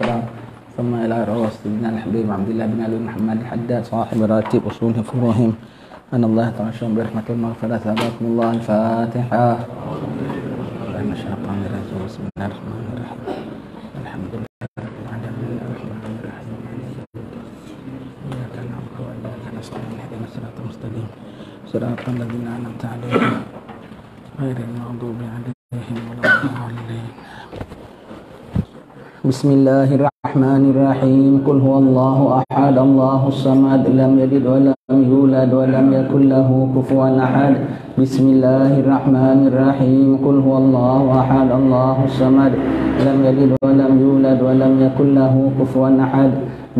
الكرام، ثم إلى رواس بن الحبيب عبد الله بن علي محمد الحداد صاحب راتب أصول فروعهم، أن الله تعالى برحمة المغفرة. ثابكم الله. الفاتحة. بسم الله الرحمن الرحيم. الحمد لله رب العالمين الرحمن الرحيم إياك نعبد وإياك نستعين اهدنا الصراط المستقيم صراط الذين أنعمت عليهم غير المغضوب عليهم ولا الضالين. بسم الله الرحمن الرحيم. قل هو الله أحد الله الصمد لم يلد ولم يولد ولم يكن له كفوا أحد. بسم الله الرحمن الرحيم. قل هو الله أحد الله الصمد لم يلد ولم يولد ولم يكن له كفوا أحد.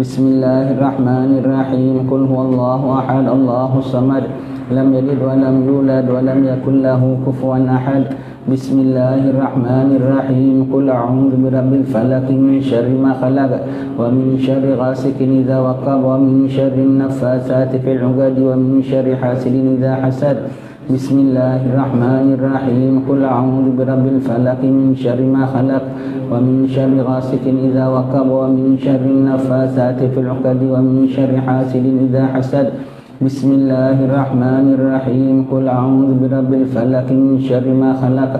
بسم الله الرحمن الرحيم. قل هو الله أحد الله الصمد لم يلد ولم يولد ولم يكن له كفوا أحد. بسم الله الرحمن الرحيم. قل أعوذ برب الفلق من شر ما خلق ومن شر غاسق إذا وقب ومن شر النفاثات في العقد ومن شر حاسد إذا حسد. بسم الله الرحمن الرحيم. قل أعوذ برب الفلق من شر ما خلق ومن شر غاسق إذا وقب ومن شر النفاثات في العقد ومن شر حاسد إذا حسد. بسم الله الرحمن الرحيم. قل أعوذ برب الفلق من شر ما خلق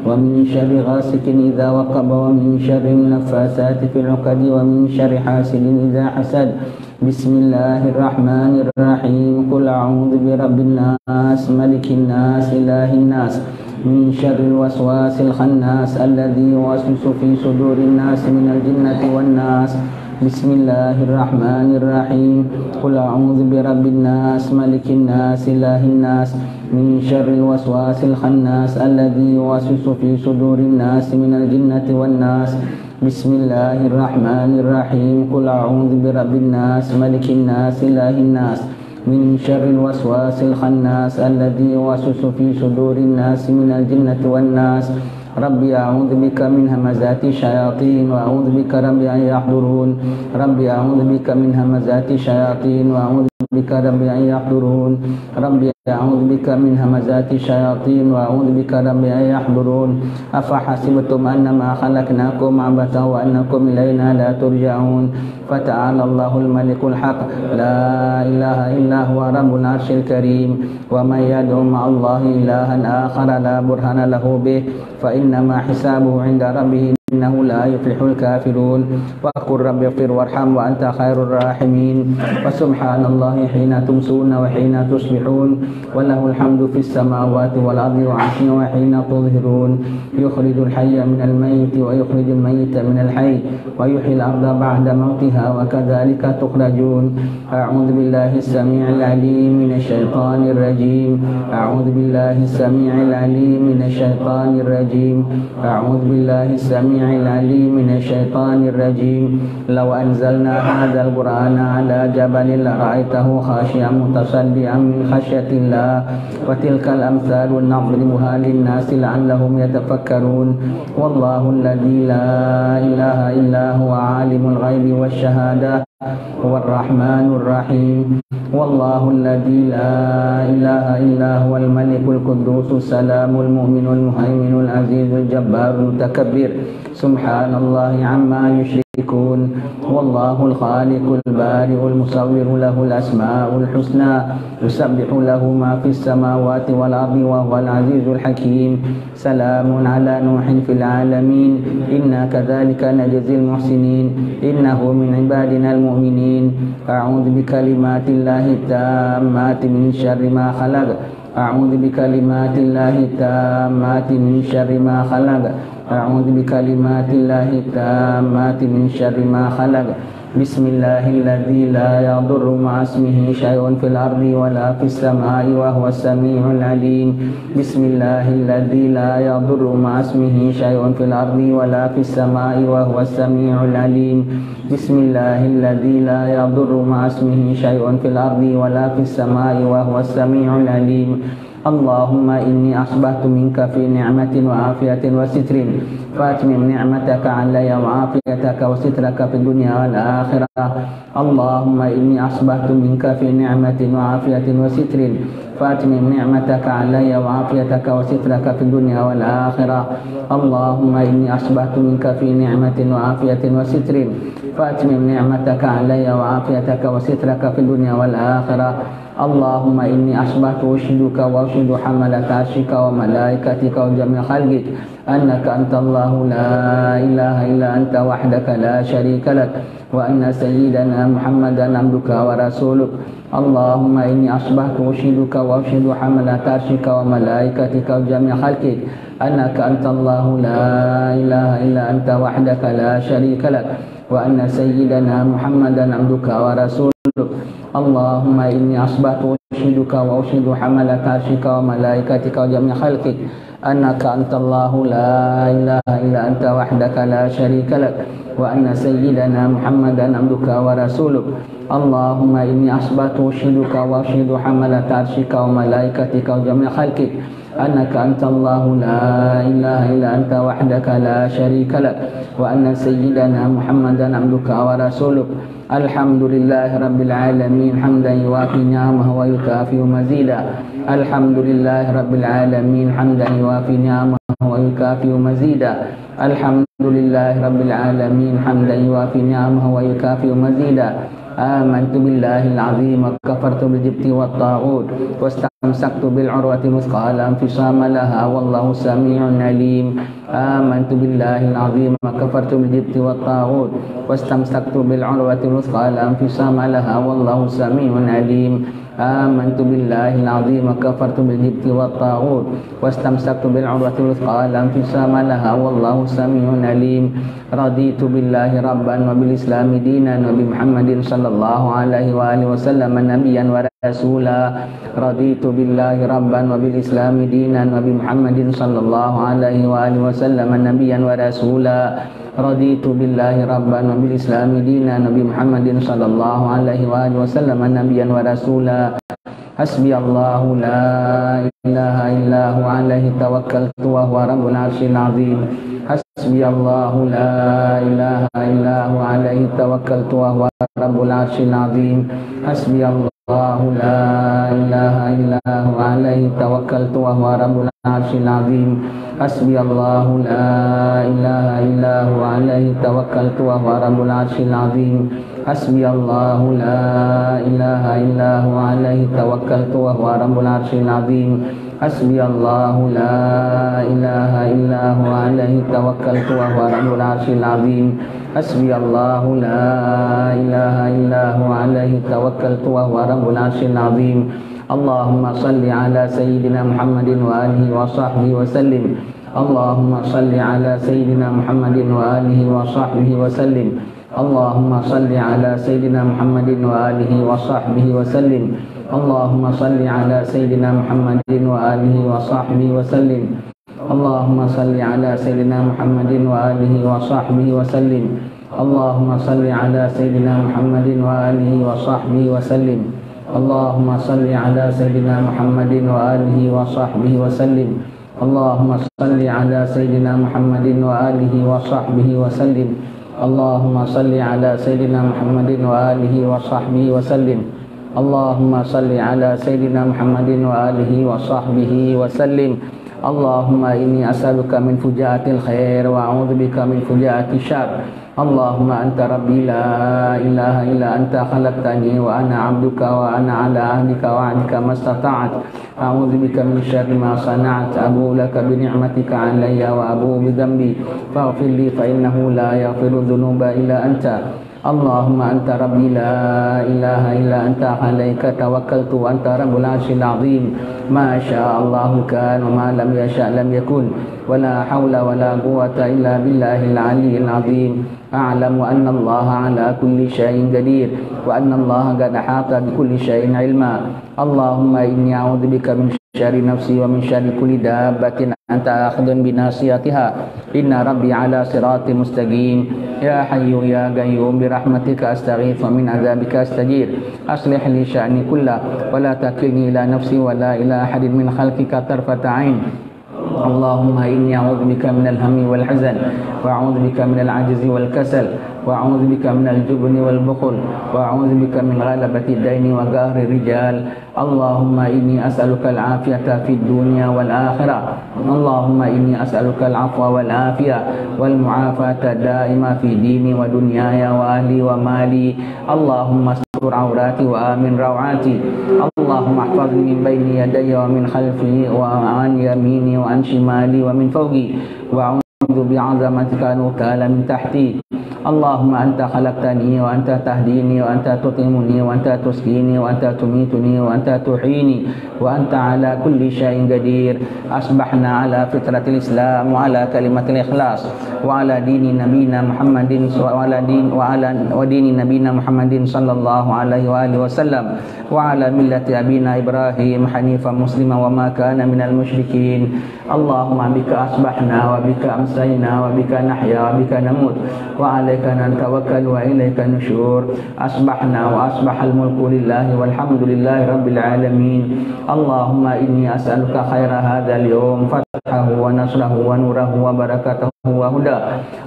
ومن شر غاسق إذا وقب ومن شر النفاثات في العقد ومن شر حاسد إذا حسد. بسم الله الرحمن الرحيم. قل أعوذ برب الناس ملك الناس إله الناس من شر الوسواس الخناس الذي يوسوس في صدور الناس من الجنة والناس. بسم الله الرحمن الرحيم. قل أعوذ برب الناس ملك الناس إله الناس من شر الوسواس الخناس الذي يوسوس في صدور الناس من الجنة والناس. بسم الله الرحمن الرحيم. قل أعوذ برب الناس ملك الناس إله الناس من شر الوسواس الخناس الذي يوسوس في صدور الناس من الجنة والناس. ربي أعوذ بك من همزات الشياطين وأعوذ بك ربي أن يحضرون. ربي أعوذ بك من همزات الشياطين وأعوذ بك ربي أن يحضرون. ربي أعوذ بك من همزات الشياطين وأعوذ بك ربي أن يحضرون. أفحسبتم أنما خلقناكم عبثا وأنكم إلينا لا ترجعون. فتعالى الله الملك الحق لا إله إلا هو رب العرش الكريم. ومن يدعو مع الله إلها آخر لا برهان له به فإنما حسابه عند ربه إنه لا يفلح الكافرون. وقل رب اغفر وارحم وأنت خير الراحمين. وسبحان الله حين تمسون وحين تصبحون وله الحمد في السماوات والأرض وعشيا وحين تظهرون. يخرج الحي من الميت ويخرج الميت من الحي ويحيي الأرض بعد موتها وكذلك تخرجون. أعوذ بالله السميع العليم من الشيطان الرجيم. أعوذ بالله السميع العليم من الشيطان الرجيم. أعوذ بالله السميع العليم من الشيطان الرجيم. لو أنزلنا هذا القرآن على جبل لرأيته خاشعا متصدعا من خشية الله. وتلك الأمثال نضربها للناس لعلهم يتفكرون. والله الذي لا إله إلا هو عالم الغيب والشهادة هو الرحمن الرحيم. والله الذي لا إله إلا هو الملك القدوس السلام المؤمن المهيمن العزيز الجبار المتكبر سبحان الله عما يشركون. والله الخالق البارئ المصور له الأسماء الحسنى يسبح له ما في السماوات والأرض وهو العزيز الحكيم. سلام على نوح في العالمين إنا كذلك نجزي المحسنين إنه من عبادنا المؤمنين. أعوذ بكلمات الله التامات من شر ما خلق. أعوذ بكلمات الله التامات من شر ما خلق. أعوذ بكلمات الله التامات من شر ما خلق. بسم الله الذي لا يضر مع اسمه شيء في الأرض ولا في السماء وهو السميع العليم. بسم الله الذي لا يضر مع اسمه شيء في الأرض ولا في السماء وهو السميع العليم. بسم الله الذي لا يضر مع اسمه شيء في الأرض ولا في السماء وهو السميع العليم. اللهم إني أصبحت منك في نعمة وعافية وستر فأتمم نعمتك علي وعافيتك وسترك في الدنيا والآخرة. اللهم إني أصبحت منك في نعمة وعافية وستر فأتمم نعمتك علي وعافيتك وسترك في الدنيا والآخرة. اللهم إني أصبحت منك في نعمة وعافية وستر فأتمم نعمتك علي وعافيتك وسترك في الدنيا والآخرة. اللهم إني أصبحت أشهدك وأشهد حملة عرشك وملائكتك وجميع خلقك أنك أنت الله لا إله إلا أنت وحدك لا شريك لك وأن سيدنا محمدا عبدك ورسولك. اللهم إني أصبحت أشهدك وأشهد حملة عرشك وملائكتك وجميع خلقك أنك أنت الله لا إله إلا أنت وحدك لا شريك لك وأن سيدنا محمدا عبدك ورسولك. اللهم إني أصبحت أشهدك وأشهد حملة عرشك وملائكتك وجميع خلقك أنك أنت الله لا إله إلا أنت وحدك لا شريك لك وأن سيدنا محمدا عبدك ورسولك. اللهم إني أصبحت أشهدك وأشهد حملة عرشك وملائكتك وجميع خلقك أنك أنت الله لا إله إلا أنت وحدك لا شريك لك وأن سيدنا محمدا عبدك ورسولك. الحمد لله رب العالمين حمدا يوافي نعمه ويكافئ مزيدا. الحمد لله رب العالمين حمدا يوافي نعمه ويكافئ مزيدا. الحمد لله رب العالمين حمدا يوافي نعمه ويكافئ مزيدا. آمنت بالله العظيم وكفرت بالجبت والطاغوت واستمسكت بالعروة الوثقى لا انفصام لها والله سميع عليم. آمنت بالله العظيم وكفرت بالجبت والطاغوت واستمسكت بالعروة الوثقى لا انفصام لها والله سميع عليم. آمنت بالله العظيم وكفرت بالجبت والطاغوت واستمسكت بالعروة الوثقى لا انفصام لها والله سميع عليم. رضيت بالله ربا وبالإسلام دينا وبمحمد صلى الله عليه وآله وسلم نبيا ورسولا. رضيت بالله ربا وبالإسلام دينا وبمحمد صلى الله عليه وآله وسلم نبيا ورسولا. رضيت بالله ربا وبالإسلام دينا وبمحمد صلى الله عليه وآله وسلم نبيا ورسولا. حسبي الله لا إله إلا هو عليه توكلت وهو رب العرش العظيم. حسبي الله لا إله إلا هو عليه توكلت وهو رب العرش العظيم. حسبي الله لا إله إلا هو عليه توكلت وهو رب العرش العظيم. حسبي الله لا إله إلا هو عليه توكلت وهو رب العرش العظيم. حسبي الله لا إله إلا هو عليه توكلت وهو رب العرش العظيم. حسبي الله لا إله إلا هو عليه توكلت وهو رب العرش العظيم. حسبي الله لا إله إلا هو عليه توكلت وهو رب العرش العظيم. اللهم صل على سيدنا محمد وآله وصحبه وسلم. اللهم صل على سيدنا محمد وآله وصحبه وسلم. اللهم صل على سيدنا محمد وآله وصحبه وسلم. اللهم صل على سيدنا محمد وآله وصحبه وسلم. اللهم صل على سيدنا محمد وآله وصحبه وسلم. اللهم صل على سيدنا محمد وآله وصحبه وسلم. اللهم صل على سيدنا محمد وآله وصحبه وسلم. اللهم صل على سيدنا محمد وآله وصحبه وسلم. اللهم صل على سيدنا محمد وآله وصحبه وسلم. اللهم صل على سيدنا محمد وآله وصحبه وسلم. اللهم إني أسألك من فجاءة الخير وأعوذ بك من فجاءة الشر. اللهم أنت ربي لا إله إلا أنت خلقتني وأنا عبدك وأنا على عهدك ووعدك ما استطعت. أعوذ بك من شر ما صنعت. أبوء لك بنعمتك علي وأبوء بذنبي فاغفر لي فإنه لا يغفر الذنوب إلا أنت. اللهم أنت ربي لا إله إلا أنت عليك توكلت وأنت رب العرش العظيم. ما شاء الله كان وما لم يشاء لم يكن ولا حول ولا قوة إلا بالله العلي العظيم. أعلم أن الله على كل شيء قدير وأن الله قد أحاط بكل شيء علما. اللهم إني أعوذ بك من syarri nafsi wa min syarri kulli dabbatin anta akhidun binasiyatiha inna rabbi ala sirati mustaqim ya hayyu ya qayyum bi rahmatika astaghith wa min adzabika astajir aslih li sya'ni kullah wa la takilni ila nafsi wa la ila ahadin min khalqika tarfata ain اللهم إني أعوذ بك من الهم والحزن وأعوذ بك من العجز والكسل وأعوذ بك من الجبن والبخل وأعوذ بك من غلبة الدين وقهر الرجال اللهم إني أسألك العافية في الدنيا والآخرة اللهم إني أسألك العفو والعافية والمعافاة الدائمة في ديني ودنياي وأهلي ومالي اللهم استر عوراتي وآمن روعاتي اللهم احفظني من بين يدي ومن خلفي وعن يميني وعن شمالي ومن فوقي وأعوذ بعظمتك أن أغتال من تحتي اللهم أنت خلقتني وأنت تهديني وأنت تطعمني وأنت تسقيني وأنت تميتني وأنت تحييني وأنت على كل شيء قدير أصبحنا على فطرة الإسلام وعلى كلمة الإخلاص وعلى دين نبينا محمد ودين نبينا محمد صلى الله عليه وآله وسلم وعلى ملة أبينا إبراهيم حنيفا مسلما وما كان من المشركين اللهم بك أصبحنا وبك أمسينا وبك نحيا وبك نموت وعليك نتوكل وإليك النشور أصبحنا وأصبح الملك لله والحمد لله رب العالمين اللهم إني أسألك خير هذا اليوم فتحه ونصره ونوره وبركته وهداه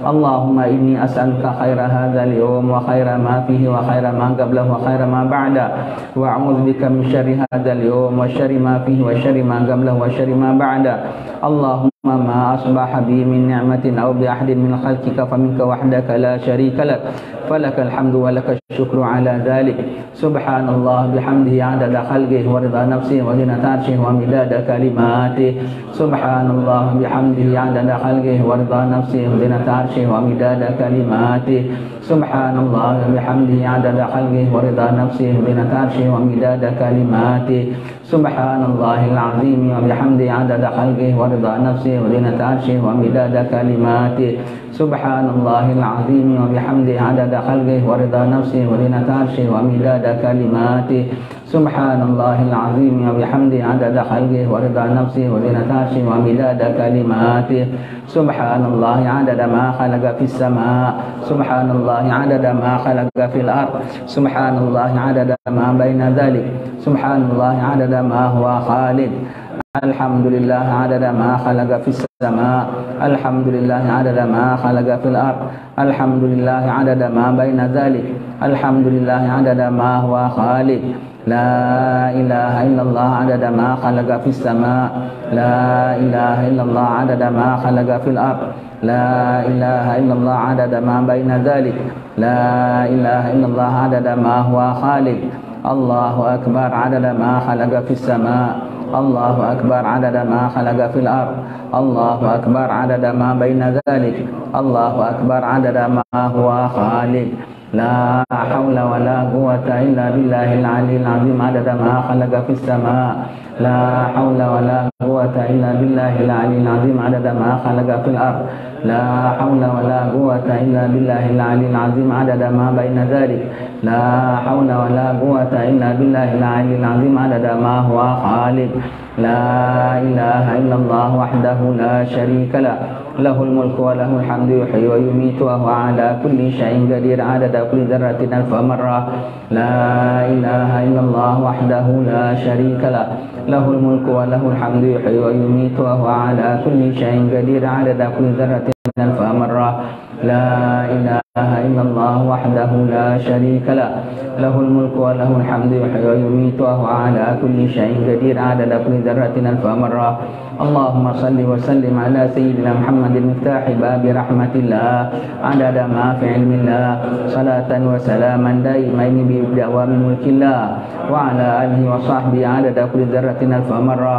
اللهم إني أسألك خير هذا اليوم وخير ما فيه وخير ما قبله وخير ما بعده وأعوذ بك من شر هذا اليوم وشر ما فيه وشر ما قبله وشر ما بعده اللهم ما أصبح بي من نعمة أو بأحد من خلقك فمنك وحدك لا شريك لك فلك الحمد ولك الشكر على ذلك سبحان الله بحمده عدد خلقه ورضا نفسه وزنة عرشه ومداد كلماته سبحان الله بحمده عدد خلقه ورضا نفسه وزنة عرشه ومداد كلماته سبحان الله بحمده عدد خلقه ورضا نفسه وزنة عرشه ومداد كلماته سبحان الله العظيم وبحمده عدد خلقه ورضا نفسه وزنة عرشه ومداد كلماته سبحان الله العظيم وبحمده عدد خلقه ورضا نفسه وزنة عرشه ومداد كلماته سبحان الله العظيم وبحمده عدد خلقه ورضا نفسه وزنة عرشه ومداد كلماته سبحان الله عدد ما خلق في السماء سبحان الله عدد ما خلق في الأرض سبحان الله عدد ما بين ذلك سبحان الله عدد ما هو خالق الحمد لله عدد ما خلق في السماء الحمد لله عدد ما خلق في الأرض الحمد لله عدد ما بين ذلك الحمد لله عدد ما هو خالق لا إله إلا الله عدد ما خلق في السماء لا إله إلا الله عدد ما خلق في الأرض لا إله إلا الله عدد ما بين ذلك لا إله إلا الله عدد ما هو خالق الله أكبر عدد ما خلق في السماء الله أكبر عدد ما خلق في الأرض الله أكبر عدد ما بين ذلك الله أكبر عدد ما هو خالق لا حول ولا قوة إلا بالله العلي العظيم عدد ما خلق في السماء لا حول ولا قوة إلا بالله العلي العظيم عدد ما خلق في الأرض لا حول ولا قوة إلا بالله العلي العظيم عدد ما بين ذلك لا حول ولا قوة إلا بالله العلي العظيم عدد ما هو خالق لا إله إلا الله وحده لا شريك له له الملك وله الحمد يحيي ويميت وهو على كل شيء قدير عدد كل ذرة ألف مرة لا إله إلا الله وحده لا شريك له له الملك وله الحمد يحيي ويميت وهو على كل شيء قدير عدد كل ذرة ألف مرة لا إله إلا الله وحده لا شريك له له الملك وله الحمد يحيي ويميت وهو على كل شيء قدير عدد كل ذرة ألف مرة اللهم صل وسلم على سيدنا محمد مفتاح باب رحمة الله عدد ما في علم الله صلاة وسلاما دائمين بدوام ملك الله وعلى آله وصحبه عدد كل ذرة ألف مرة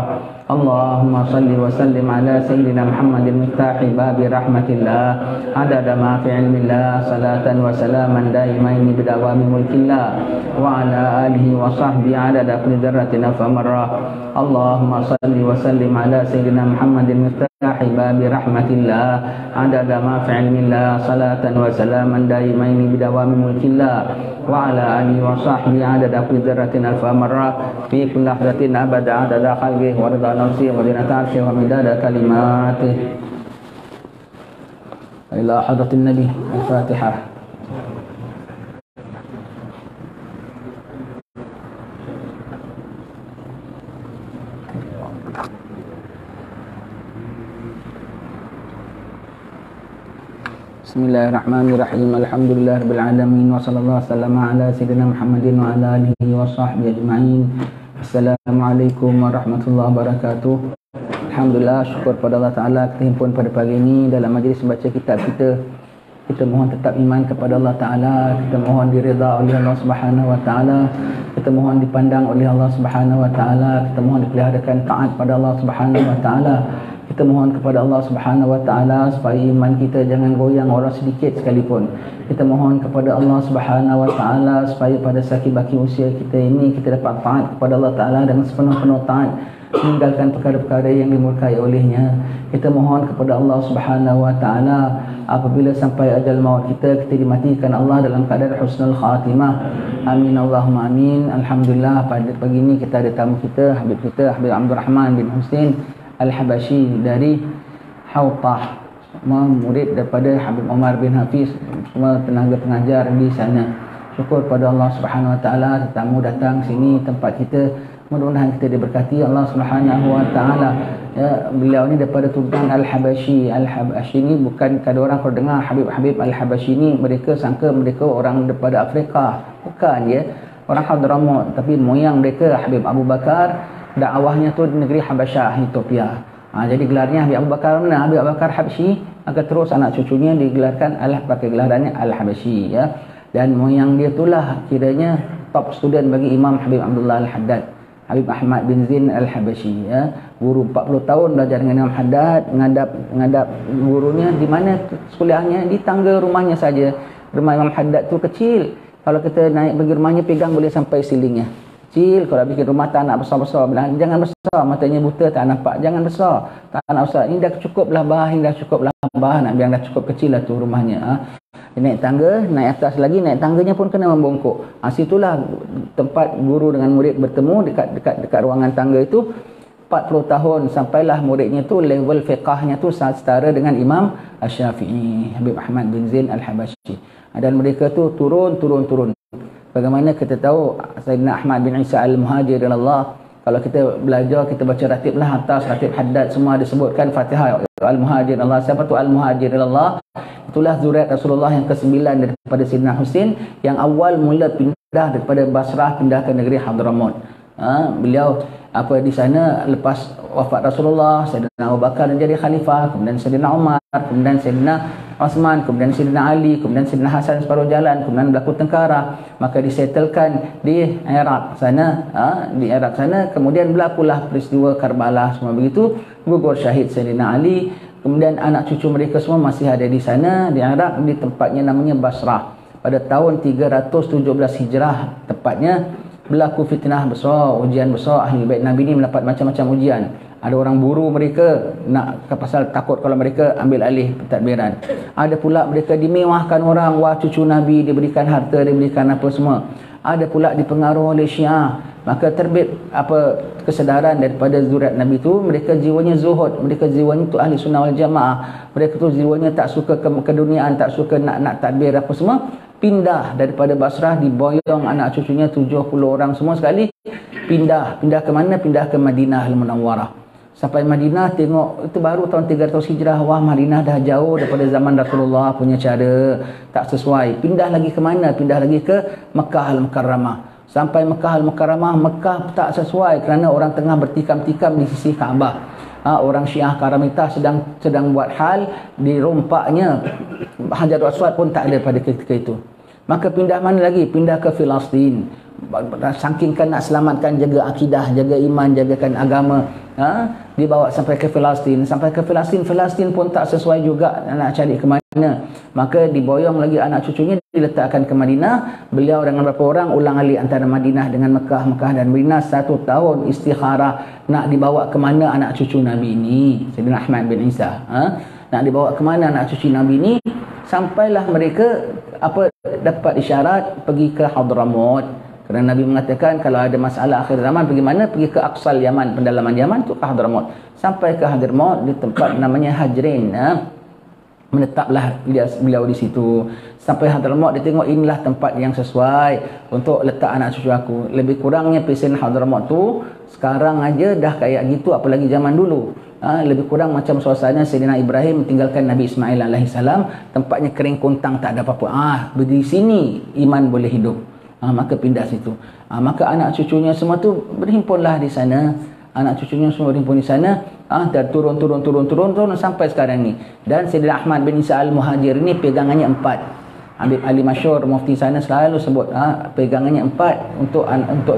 Allahumma salli wa sallim ala sayyidina Muhammadin miftahi babi rahmatillah adada ma fi ilmillah salatan wa salaman daimaini bidawami mulkillah wa ala alihi wa sahbihi adada kulli dzarratin fa marrah. Allahumma salli wa sallim ala sayyidina Muhammadin miftahi babi rahmatillah adada ma fi ilmillah salatan wa salaman daimaini bidawami mulkillah wa ala alihi wa sahbihi adada kulli dzarratin fa marrah fi kulli lahzatin abada adada khalqihi wa ridha nafsi wa zinata arshi wa midada kalimatihi ila hadratin nabi. Al-Fatihah. Bismillahirrahmanirrahim. Alhamdulillahirabbil alamin wa sallallahu wasallam ala sayyidina Muhammadin wa ala alihi wa sahbihi ajma'in. Assalamualaikum warahmatullahi wabarakatuh. Alhamdulillah, syukur pada Allah Ta'ala kita himpun pada pagi ini dalam majlis baca kitab kita. Kita mohon tetap iman kepada Allah Ta'ala, kita mohon diridha oleh Allah Subhanahu Wa Ta'ala, kita mohon dipandang oleh Allah Subhanahu Wa Ta'ala, kita mohon dipeliharakan taat pada Allah Subhanahu Wa Ta'ala. Kita mohon kepada Allah Subhanahu Wa Ta'ala supaya iman kita jangan goyang walau sedikit sekalipun. Kita mohon kepada Allah Subhanahu Wa Ta'ala supaya pada sakit-baki usia kita ini kita dapat taat kepada Allah Ta'ala dengan sepenuh-penuh taat, meninggalkan perkara-perkara yang dimurkai olehnya. Kita mohon kepada Allah Subhanahu Wa Ta'ala apabila sampai ajal maut kita dimatikan Allah dalam keadaan husnul khatimah. Amin Allahumma amin. Alhamdulillah, pada pagi ini kita ada tamu kita, Habib Abdul Rahman bin Husain Al-Habashi dari Hautah, murid daripada Habib Omar bin Hafiz, semua tenaga pengajar di sana. Syukur pada Allah Subhanahu Wa Ta'ala, tetamu datang sini tempat kita. Mudah-mudahan kita diberkati Allah Subhanahu Wa Ta'ala. Ya, beliau ni daripada turunan Al-Habashi. Al-Habashi ni bukan kada orang kalau dengar Habib Al-Habashi ni mereka sangka mereka orang daripada Afrika. Bukan, ya. Orang Hadramaut, tapi moyang mereka Habib Abu Bakar, dakwahnya tu di negeri Habasyah, Ethiopia. Jadi gelarnya Habib Abu Bakar mana? Habib Abu Bakar Habashi, agar terus anak cucunya digelarkan pakai gelarannya Al-Habashi, ya. Dan moyang dia itulah kiranya top student bagi Imam Habib Abdullah Al-Haddad, Habib Ahmad bin Zain Al-Habashi, ya. Guru 40 tahun belajar dengan Imam Haddad, ngadap gurunya di mana sekolahnya di tangga rumahnya saja. Rumah Imam Haddad tu kecil. Kalau kita naik pergi rumahnya pegang boleh sampai silingnya. Kecil. Kalau bikin rumah tak nak besar-besar, bilang jangan besar, matanya buta tak nampak, jangan besar, tak nak besar. Ini dah cukuplah bah, ini dah cukuplah bah, nak bilang dah cukup kecil lah tu rumahnya. Dia naik tangga, naik atas lagi, naik tangganya pun kena membongkok. Situlah tempat guru dengan murid bertemu, dekat ruangan tangga itu. 40 tahun sampailah muridnya tu level fiqahnya tu setara dengan Imam Asy-Syafi'i, Habib Ahmad bin Zain Al-Habashi. Dan mereka tu turun. Bagaimana kita tahu Sayyidina Ahmad bin Isa Al-Muhajir Allah, kalau kita belajar, kita baca ratib lah atas, ratib Haddad semua disebutkan Fatihah Al-Muhajir Allah. Siapa tu Al-Muhajir Allah? Itulah zuriat Rasulullah yang ke-9 daripada Sayyidina Husain, yang awal mula pindah daripada Basrah pindah ke negeri Hadramaut. Beliau di sana lepas wafat Rasulullah, Sayyidina Abu Bakar menjadi khalifah, kemudian Sayyidina Umar, kemudian Sayyidina Osman, kemudian Sayyidina Ali, kemudian Sayyidina Hasan separuh jalan, kemudian berlaku tengkara, maka disettlekan di Iraq sana. Di Iraq sana kemudian berlakulah peristiwa Karbala semua begitu, gugur syahid Sayyidina Ali. Kemudian anak cucu mereka semua masih ada di sana di Iraq, di tempatnya namanya Basrah. Pada tahun 317 Hijrah tepatnya berlaku fitnah besar, ujian besar. Ahli bait Nabi ni mendapat macam-macam ujian. Ada orang buru mereka nak pasal takut kalau mereka ambil alih pentadbiran. Ada pula mereka dimewahkan orang, wah cucu Nabi diberikan harta, diberikan apa semua. Ada pula dipengaruhi oleh Syiah. Maka terbit kesedaran daripada zuriat Nabi tu, mereka jiwanya zuhud, mereka jiwanya tu ahli sunnah wal jamaah. Mereka tu jiwanya tak suka keduniaan, tak suka nak tadbir apa semua. Pindah daripada Basrah, diboyong anak cucunya 70 orang semua sekali. Pindah ke mana? Pindah ke Madinah Al-Munawwarah. Sampai Madinah tengok itu baru tahun 300 Hijrah. Wah, Madinah dah jauh daripada zaman Rasulullah punya cara, tak sesuai. Pindah lagi ke mana? Pindah lagi ke Mekah Al-Mukarramah. Sampai Mekah Al-Mukarramah, Mekah tak sesuai kerana orang tengah bertikam-tikam di sisi Kaabah. Orang Syiah Karamitah sedang buat hal, dirompaknya Hajarul Aswad pun tak ada pada ketika itu. Maka pindah mana lagi? Pindah ke Filastin. saking kan nak selamatkan, jaga akidah, jaga iman, jagakan agama, dibawa sampai ke Palestin. Sampai ke Palestin pun tak sesuai juga, nak cari ke mana. Maka diboyong lagi anak cucunya, diletakkan ke Madinah. Beliau dengan beberapa orang ulang alik antara Madinah dengan Mekah, Mekah dan Madinah. 1 tahun istikharah nak dibawa ke mana anak cucu Nabi ini, Sayyidina Ahmad bin Isa, nak dibawa ke mana anak cucu Nabi ini. Sampailah mereka dapat isyarat pergi ke Hadramaut. Kerana Nabi mengatakan kalau ada masalah akhir zaman pergi mana? Pergi ke Aqsal Yaman, pendalaman Yaman, itu ke Hadramaut. Sampai ke Hadramaut di tempat namanya Hajrin, menetaplah beliau di situ. Sampai Hadramaut, dia tengok inilah tempat yang sesuai untuk letak anak cucu aku. Lebih kurangnya pesen Hadramaut tu sekarang aja dah kayak gitu, apalagi zaman dulu. Lebih kurang macam suasana Sayyidina Ibrahim tinggalkan Nabi Ismail alaihissalam, tempatnya kering kontang, tak ada apa-apa. Di sini iman boleh hidup. Maka pindah situ. Maka anak cucunya semua tu berhimpunlah di sana. Anak cucunya semua berhimpun di sana. Dan turun sampai sekarang ni. Dan Sayyidina Ahmad bin Isa al-Muhajir ni pegangannya 4. Habib Ali Masyur, mufti sana selalu sebut pegangannya 4 untuk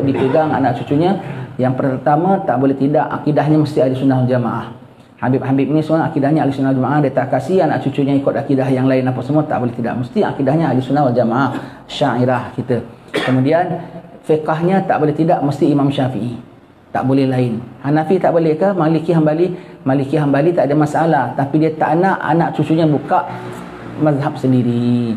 dipegang anak cucunya. Yang pertama, tak boleh tidak, akidahnya mesti ahli sunnah wal jamaah. Habib-habib ni semua akidahnya ahli sunnah wal jamaah. Dia tak kasih anak cucunya ikut akidah yang lain apa semua, tak boleh tidak, mesti akidahnya ahli sunnah wal jamaah, syairah kita. Kemudian fiqahnya tak boleh tidak, mesti Imam Syafi'i, tak boleh lain. Hanafi tak boleh ke? Maliki Hambali tak ada masalah, tapi dia tak nak anak cucunya buka mazhab sendiri.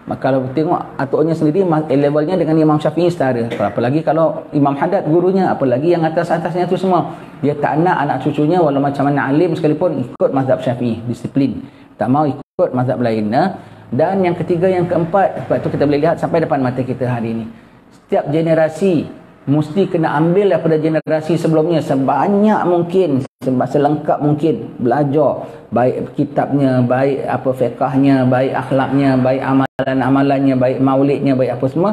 Maka kalau tengok atuknya sendiri levelnya dengan Imam Syafi'i setara. Apalagi kalau Imam Haddad gurunya, apalagi yang atas-atasnya tu semua. Dia tak nak anak cucunya walau macam mana alim sekalipun ikut mazhab Syafi'i, disiplin. Tak mau ikut mazhab lain. Dan yang ketiga, yang keempat, sebab tu kita boleh lihat sampai depan mata kita hari ini. Setiap generasi mesti kena ambil daripada generasi sebelumnya sebanyak mungkin, selengkap mungkin belajar, baik kitabnya, baik fiqahnya, baik akhlaknya, baik amalan-amalannya, baik maulidnya, baik apa semua.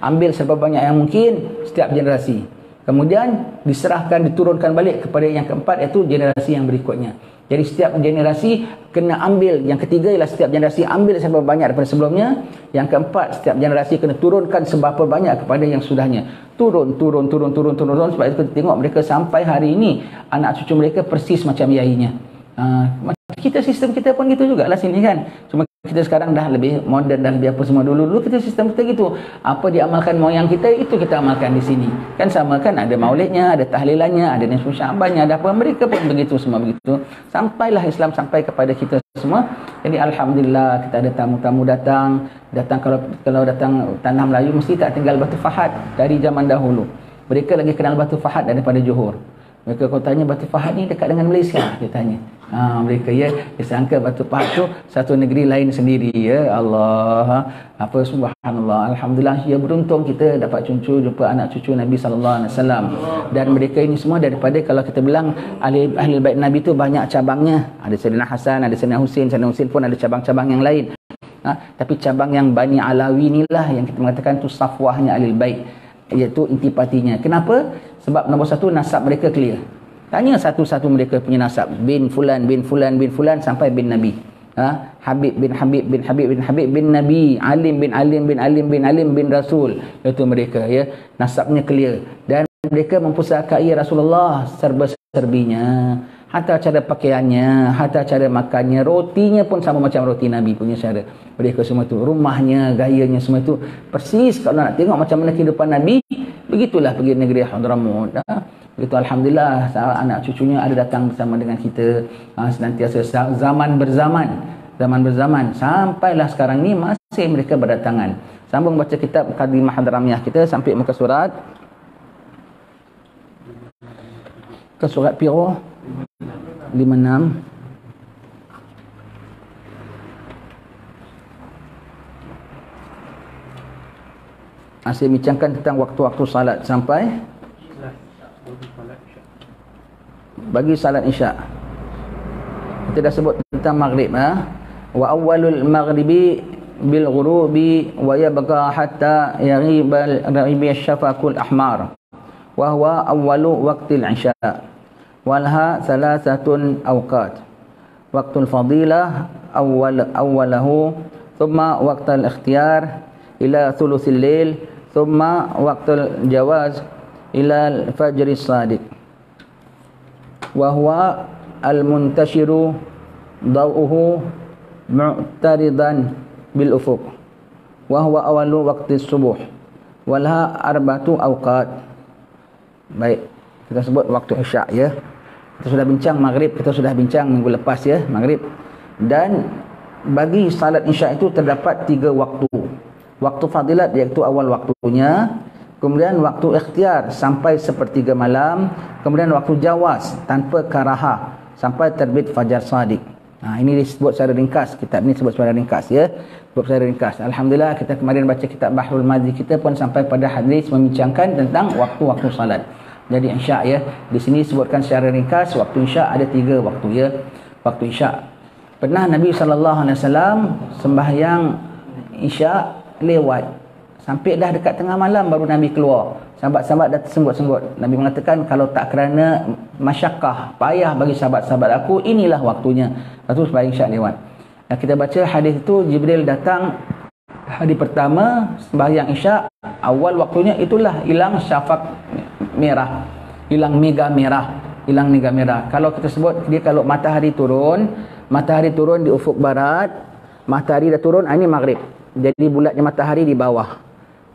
Ambil sebanyak yang mungkin setiap generasi. Kemudian diserahkan, diturunkan balik kepada yang keempat, iaitu generasi yang berikutnya. Jadi setiap generasi kena ambil. Yang ketiga ialah setiap generasi ambil seberapa banyak daripada sebelumnya. Yang keempat, setiap generasi kena turunkan seberapa banyak kepada yang sudahnya. Turun. Sebab itu kita tengok mereka sampai hari ini, anak cucu mereka persis macam yainya. Kita sistem kita pun gitu jugalah sini kan. Cuma kita sekarang dah lebih moden, dah lebih apa semua. Dulu kita sistem kita gitu. Apa diamalkan moyang kita, itu kita amalkan di sini. Kan sama kan, ada maulidnya, ada tahlilannya, ada nisfu Sya'bannya, ada apa. Mereka pun begitu, semua begitu. Sampailah Islam sampai kepada kita semua. Jadi alhamdulillah kita ada tamu-tamu datang kalau datang tanah Melayu mesti tak tinggal Batu Fahad dari zaman dahulu. Mereka lagi kenal Batu Fahad daripada Johor. Mereka kau tanya Batu Fahad ni dekat dengan Malaysia, dia tanya. Mereka dia sangka Batu Fahad tu satu negeri lain sendiri. Ya Allah, subhanallah. Alhamdulillah, ya beruntung kita dapat jumpa anak cucu Nabi sallallahu alaihi wasallam. Dan mereka ini semua daripada, kalau kita bilang ahli bait Nabi tu banyak cabangnya. Ada Sayyidina Hasan, ada Sayyidina Husin pun ada cabang-cabang yang lain. Tapi cabang yang Bani Alawi inilah yang kita mengatakan tu safwahnya ahli bait, iaitu intipatinya. Kenapa? Sebab nombor satu, nasab mereka clear. Tanya satu-satu mereka punya nasab, bin fulan sampai bin Nabi. Habib bin Habib bin Habib bin Habib bin Nabi, Alim bin Alim bin Alim bin Alim bin Rasul. Itu mereka, ya. Nasabnya clear. Dan mereka mempusakai Rasulullah serba-serbinya. Hatta cara pakaiannya, hatta cara makannya, rotinya pun sama macam roti Nabi punya cara. Mereka semua tu, rumahnya, gayanya semua tu persis. Kalau nak tengok macam mana kehidupan Nabi, begitulah pergi negeri Hadramaut. Begitu alhamdulillah, anak cucunya ada datang bersama dengan kita, senantiasa zaman berzaman sampailah sekarang ni masih mereka berdatangan. Sambung baca kitab Qadimah Hadramiyah kita sampai muka surat Piro 56. Masih bincangkan tentang waktu-waktu salat sampai bagi salat Isya. Kita dah sebut tentang maghrib. Wa awwalul maghribi bil ghurubi wa yabqa hatta yaghibal syafaqul ahmar wa huwa awwalu waqtil Isya. Walha thalathatun awqat. Waqtul fadilah awwalahu thumma waqtal ikhtiyar ila thuluthil lail thumma waqtul jawaz ila al-fajr as-sadiq wa huwa al-muntashiru daw'uhu mu'taridan bil ufuq wa huwa awalu waqti subuh walha arba'atu awqat. Baik, kita sebut waktu isyak ya. Kita sudah bincang maghrib, kita sudah bincang minggu lepas ya, maghrib. Dan bagi salat isyak itu terdapat 3 waktu. Waktu fadilat iaitu awal waktunya, kemudian waktu ikhtiar sampai sepertiga malam, kemudian waktu jawaz tanpa karahah sampai terbit fajar shadiq. Ini disebut secara ringkas, kitab ini disebut secara ringkas ya. Sebut secara ringkas. Alhamdulillah kita kemarin baca kitab Bahrul Madhi kita pun sampai pada hadis membincangkan tentang waktu-waktu salat. Jadi isyak ya, di sini disebutkan secara ringkas waktu isyak ada 3 waktu ya. Waktu isyak. Pernah Nabi SAW sembahyang isyak lewat sampai dah dekat tengah malam baru Nabi keluar. Sahabat-sahabat dah tersenggut-senggut. Nabi mengatakan kalau tak kerana masyakkah, payah bagi sahabat-sahabat aku, inilah waktunya. Lepas tu sembahyang isyak lewat. Dan kita baca hadis itu, Jibril datang hari pertama sembahyang isyak, awal waktunya itulah hilang syafaq merah, hilang mega merah, hilang mega merah. Kalau kita sebut dia kalau matahari turun di ufuk barat, matahari dah turun, ini maghrib. Jadi bulatnya matahari di bawah.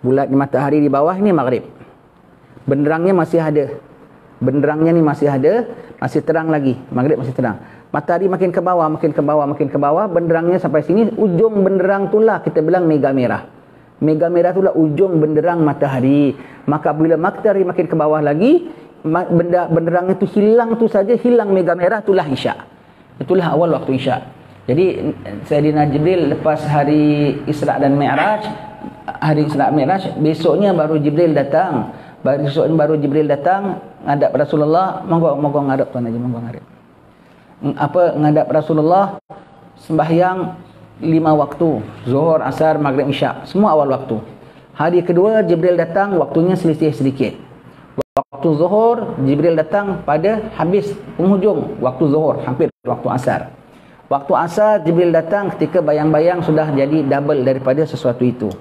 Bulatnya matahari di bawah ini maghrib. Benderangnya masih ada. Benderangnya ni masih ada, masih terang lagi. Maghrib masih terang. Matahari makin ke bawah, makin ke bawah, makin ke bawah, benderangnya sampai sini, ujung benderang itulah kita bilang mega merah. Mega merah itulah ujung benderang matahari. Maka bila matahari makin ke bawah lagi, benderang itu hilang tu saja, hilang mega merah, itulah isyak. Itulah awal waktu isyak. Jadi Sayyidina Jibril lepas hari Isra dan Mi'raj, hari Isra Mi'raj, besoknya baru Jibril datang. Baru Jibril datang ngadap Rasulullah, monggo ngadap tuan Haji, monggo ngadap. Ngadap Rasulullah sembahyang 5 waktu, Zuhur, Asar, Maghrib, Isyak, semua awal waktu. Hari kedua Jibril datang, waktunya selisih sedikit. Waktu Zuhur Jibril datang pada habis penghujung waktu Zuhur, hampir waktu Asar. Waktu Asar Jibril datang ketika bayang-bayang sudah jadi double daripada sesuatu itu.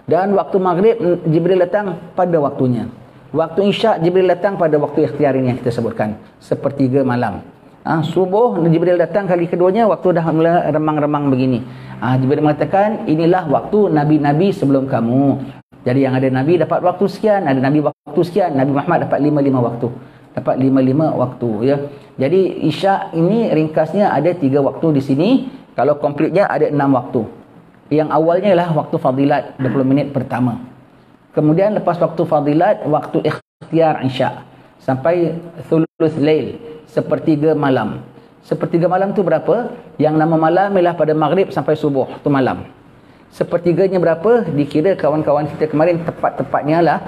Dan waktu Maghrib Jibril datang pada waktunya. Waktu Isyak Jibril datang pada waktu ikhtiar ini yang kita sebutkan, sepertiga malam. Subuh Jibril datang kali keduanya waktu dah mula remang-remang begini. Jibril mengatakan inilah waktu nabi-nabi sebelum kamu. Jadi yang ada nabi dapat waktu sekian, ada nabi waktu sekian. Nabi Muhammad dapat 55 waktu. Dapat 55 waktu ya. Jadi Isyak ini ringkasnya ada 3 waktu di sini. Kalau komplitnya ada 6 waktu. Yang awalnya ialah waktu fadilat 20 minit pertama. Kemudian lepas waktu fadilat, waktu ikhtiar isyak sampai thuluth lail, sepertiga malam. Sepertiga malam tu berapa? Yang nama malam ialah pada maghrib sampai subuh, tu malam. Sepertiganya berapa? Dikira kawan-kawan kita kemarin tepat-tepatnya lah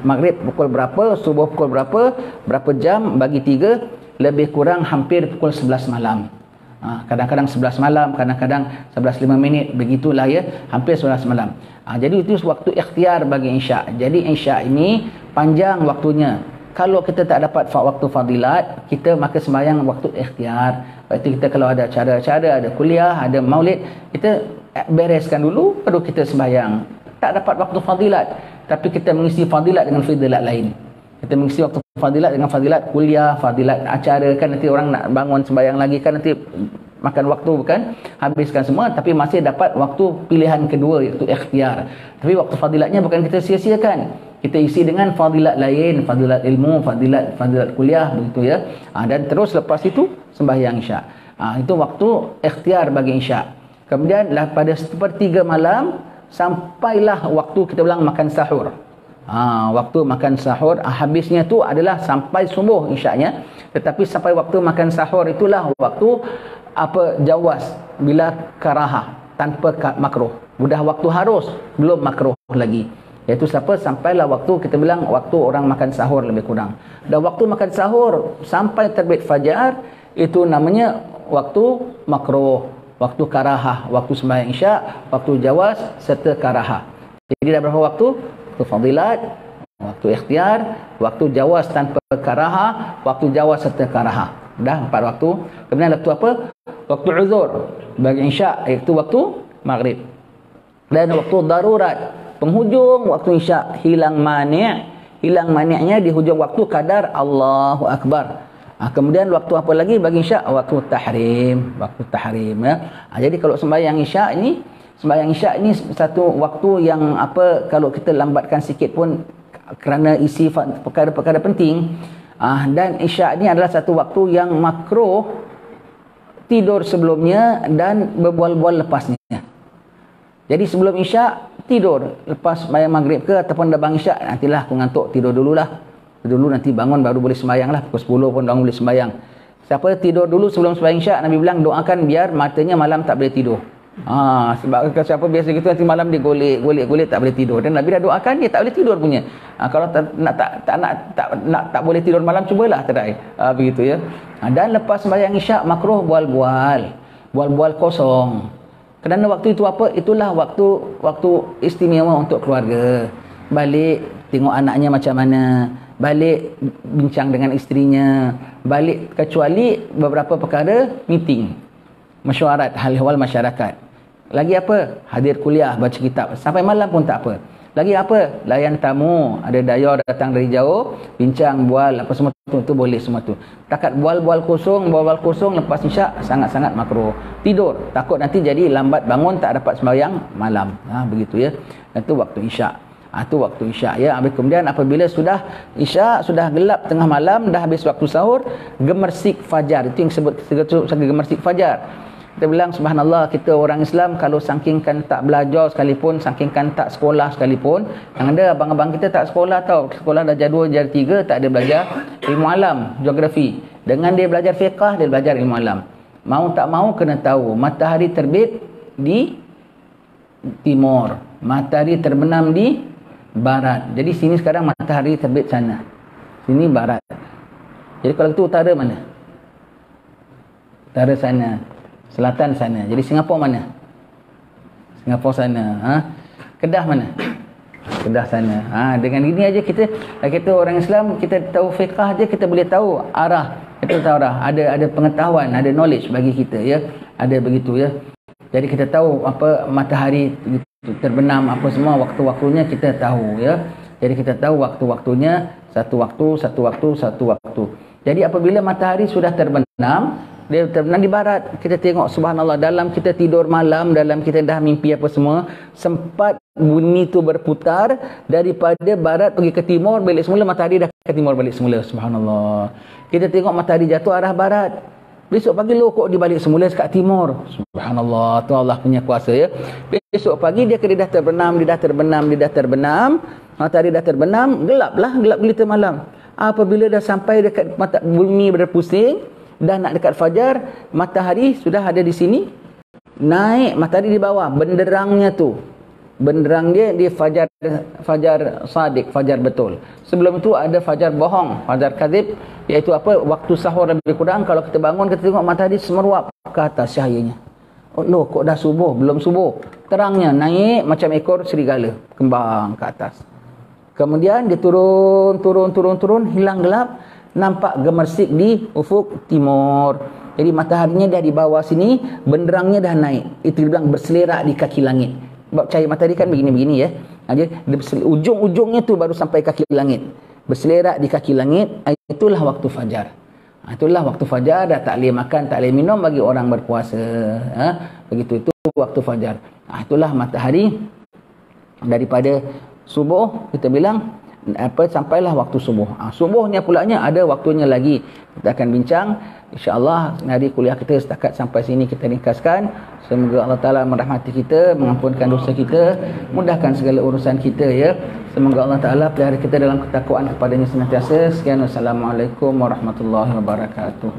maghrib pukul berapa, subuh pukul berapa jam bagi 3, lebih kurang hampir pukul 11 malam. Kadang-kadang 11 malam, kadang-kadang 11:05, begitulah ya, hampir 11 malam. Jadi itu waktu ikhtiar bagi isyak. Jadi isyak ini panjang waktunya. Kalau kita tak dapat waktu fadilat, kita maka sembahyang waktu ikhtiar. Lepas itu kita kalau ada acara-acara, ada kuliah, ada maulid, kita bereskan dulu, baru kita sembahyang. Tak dapat waktu fadilat, tapi kita mengisi fadilat dengan fadilat lain. Kita mengisi waktu fadilat dengan fadilat kuliah, fadilat acara, kan nanti orang nak bangun sembahyang lagi, kan nanti makan waktu, bukan? Habiskan semua, tapi masih dapat waktu pilihan kedua, iaitu ikhtiar. Tapi waktu fadilatnya bukan kita sia-siakan. Kita isi dengan fadilat lain, fadilat ilmu, fadilat kuliah, begitu ya. Dan terus lepas itu sembahyang isyak. Itu waktu ikhtiar bagi isyak. Kemudian pada sepertiga malam sampailah waktu kita bilang makan sahur. Waktu makan sahur, habisnya tu adalah sampai subuh isyaknya. Tetapi sampai waktu makan sahur itulah waktu jawaz, bila karahah, tanpa makruh. Sudah waktu harus, belum makruh lagi. Iaitu sampailah waktu kita bilang waktu orang makan sahur lebih kurang. Dan waktu makan sahur sampai terbit fajar, itu namanya waktu makruh, waktu karahah, waktu sembahyang isyak, waktu jawaz serta karahah. Jadi dah berapa waktu? Waktu fadilat, waktu ikhtiar, waktu jawaz tanpa karahah, waktu jawaz serta karahah. Dah 4 waktu. Kemudian waktu apa? Waktu uzur bagi isyak, iaitu waktu maghrib. Dan waktu darurat penghujung waktu isyak hilang mani'nya di hujung waktu kadar Allahu Akbar. Kemudian waktu apa lagi bagi isyak? Waktu tahrim ya. Jadi kalau sembahyang isyak ini satu waktu yang kalau kita lambatkan sikit pun kerana isi perkara-perkara penting. Dan isyak ni adalah satu waktu yang makruh tidur sebelumnya dan berbual-bual lepasnya. Jadi sebelum isyak tidur, lepas sembahyang maghrib ke ataupun dah bang isyak, nantilah aku ngantuk, tidur dululah. Dulu nanti bangun baru boleh sembahyang lah. Pukul 10 pun bangun boleh sembahyang. Siapa tidur dulu sebelum sembahyang isyak, Nabi bilang doakan biar matanya malam tak boleh tidur. Sebab kalau siapa biasa gitu nanti malam dia golek tak boleh tidur. Dan Nabi dah doakan dia tak boleh tidur punya. Kalau tak boleh tidur malam, cubalah try. Begitu ya. Dan lepas sembahyang isyak makruh bual kosong. Kerana waktu itu itulah waktu istimewa untuk keluarga. Balik tengok anaknya macam mana, balik bincang dengan isterinya, balik kecuali beberapa perkara meeting, mesyuarat, hal-hal masyarakat. Lagi apa? Hadir kuliah, baca kitab. Sampai malam pun tak apa. Lagi apa? Layan tamu, ada dayo datang dari jauh, bincang, bual, apa semua tu boleh semua tu. Takat bual-bual kosong lepas isyak sangat-sangat makruh. Tidur, takut nanti jadi lambat bangun tak dapat sembahyang malam. Begitu ya. Itu waktu isyak. Itu waktu isyak ya. Kemudian apabila sudah isyak, sudah gelap tengah malam, dah habis waktu sahur, gemersik fajar. Itu yang sebut gemersik fajar. Kita bilang subhanallah, kita orang Islam kalau saking tak belajar sekalipun, saking tak sekolah sekalipun, yang ada abang-abang kita tak sekolah tau. Sekolah darjah 2, darjah 3, tak ada belajar ilmu alam, geografi. Dengan dia belajar fiqah, dia belajar ilmu alam. Mau tak mau kena tahu matahari terbit di timur, matahari terbenam di barat. Jadi sini sekarang matahari terbit sana, sini barat. Jadi kalau itu utara mana? Utara sana, selatan sana. Jadi Singapura mana? Singapura sana. Kedah mana? Kedah sana. Dengan ini aja kita orang Islam, kita tahu fiqah aja, kita boleh tahu arah. Kita tahu arah. Ada pengetahuan, ada knowledge bagi kita ya. Ada begitu ya. Jadi kita tahu apa matahari terbenam, apa semua waktu-waktunya kita tahu ya. Jadi kita tahu waktu-waktunya, satu waktu. Jadi apabila matahari sudah terbenam, dia terbenam di barat, kita tengok subhanallah, dalam kita tidur malam, dalam kita dah mimpi apa semua, sempat bumi tu berputar daripada barat pergi ke timur, balik semula matahari dah ke timur balik semula. Subhanallah. Kita tengok matahari jatuh arah barat, besok pagi kok dia balik semula dekat timur. Subhanallah, tu Allah punya kuasa ya. Besok pagi dia dah terbenam, matahari dah terbenam, gelap gelita malam. Apabila dah sampai dekat bumi berpusing dan nak dekat fajar, matahari sudah ada di sini, naik matahari di bawah, benderangnya tu, benderang dia di fajar sadiq, fajar betul. Sebelum itu ada fajar bohong, fajar kadhib, iaitu waktu sahur lebih kurang. Kalau kita bangun, kita tengok matahari semeruap ke atas cahayanya. Kok dah subuh? Belum subuh. Terangnya naik macam ekor serigala, kembang ke atas. Kemudian dia turun, hilang gelap, nampak gemersik di ufuk timur. Jadi mataharinya dah di bawah sini, benderangnya dah naik. Itu dibilang berselerak di kaki langit. Sebab cahaya matahari kan begini-begini ya. Ujung-ujungnya tu baru sampai kaki langit. Berselerak di kaki langit, itulah waktu fajar. Itulah waktu fajar, dah tak boleh makan, tak boleh minum bagi orang berpuasa. Begitu, itu waktu fajar. Itulah matahari daripada subuh, kita bilang sampailah waktu subuh. Subuhnya pulanya ada waktunya lagi. Kita akan bincang insya-Allah. Hari kuliah kita setakat sampai sini kita ringkaskan. Semoga Allah Taala merahmati kita, mengampunkan dosa kita, mudahkan segala urusan kita ya. Semoga Allah Taala pelihara kita dalam ketakwaan kepadanya senantiasa. Sekian, wassalamualaikum warahmatullahi wabarakatuh.